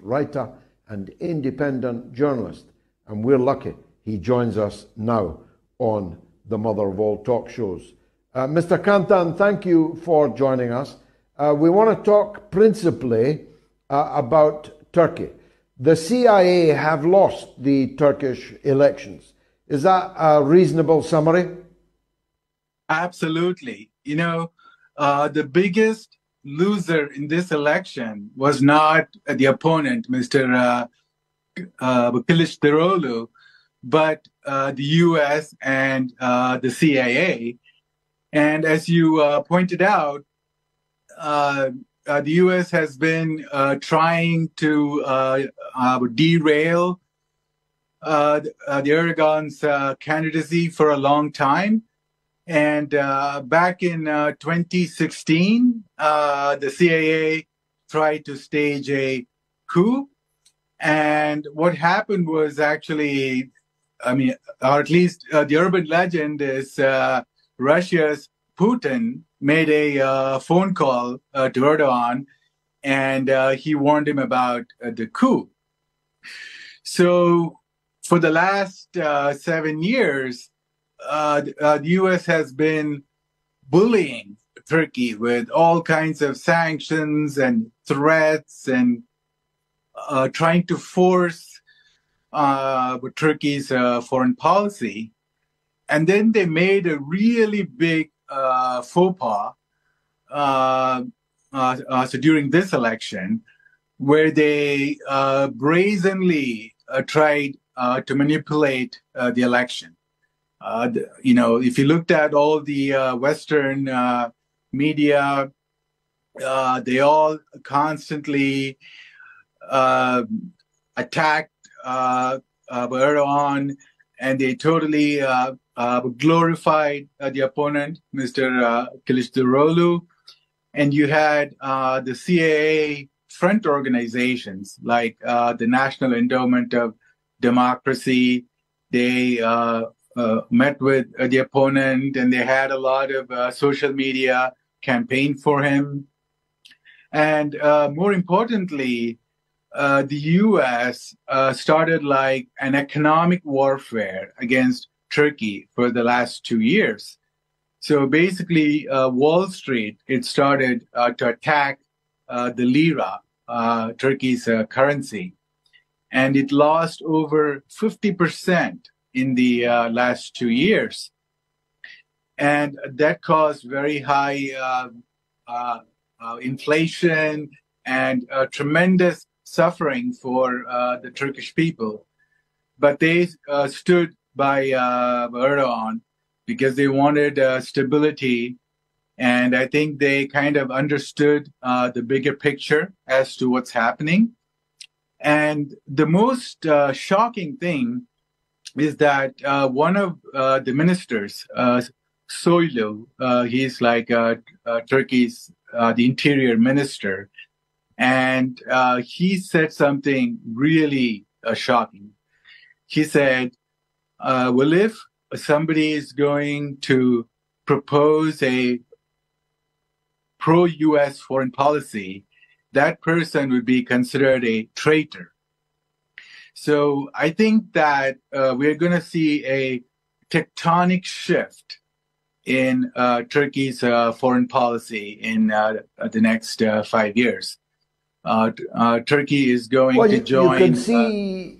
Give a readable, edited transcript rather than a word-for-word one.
writer and independent journalist, and we're lucky he joins us now on the mother of all talk shows. Mr. Kantan, thank you for joining us. We want to talk principally about Turkey. The CIA have lost the Turkish elections. Is that a reasonable summary? Absolutely. You know, the biggest loser in this election was not the opponent, Mr. Kılıçdaroğlu, but the U.S. and the CIA. And as you pointed out, the U.S. has been trying to derail the Erdogan's candidacy for a long time. And back in 2016, the CIA tried to stage a coup. And what happened was actually, I mean, or at least the urban legend is Russia's Putin made a phone call to Erdogan, and he warned him about the coup. So for the last 7 years, the U.S. has been bullying Turkey with all kinds of sanctions and threats and trying to force Turkey's foreign policy. And then they made a really big faux pas so during this election, where they brazenly tried to manipulate the election. You know, if you looked at all the Western media, they all constantly attacked Erdogan, and they totally glorified the opponent, Mr. Kılıçdaroğlu. And you had the CIA front organizations like the National Endowment of Democracy. They met with the opponent, and they had a lot of social media campaign for him. And more importantly, the U.S. started like an economic warfare against Turkey for the last 2 years. So basically, Wall Street, it started to attack the lira, Turkey's currency. And it lost over 50% in the last 2 years. And that caused very high inflation and tremendous suffering for the Turkish people. But they stood by Erdogan because they wanted stability. And I think they kind of understood the bigger picture as to what's happening. And the most shocking thing is that one of the ministers, Soylu, he's like Turkey's the interior minister, and he said something really shocking. He said, well, if somebody is going to propose a pro-U.S. foreign policy, that person would be considered a traitor. So I think that we're going to see a tectonic shift in Turkey's foreign policy in the next 5 years. Turkey is going to join. You can see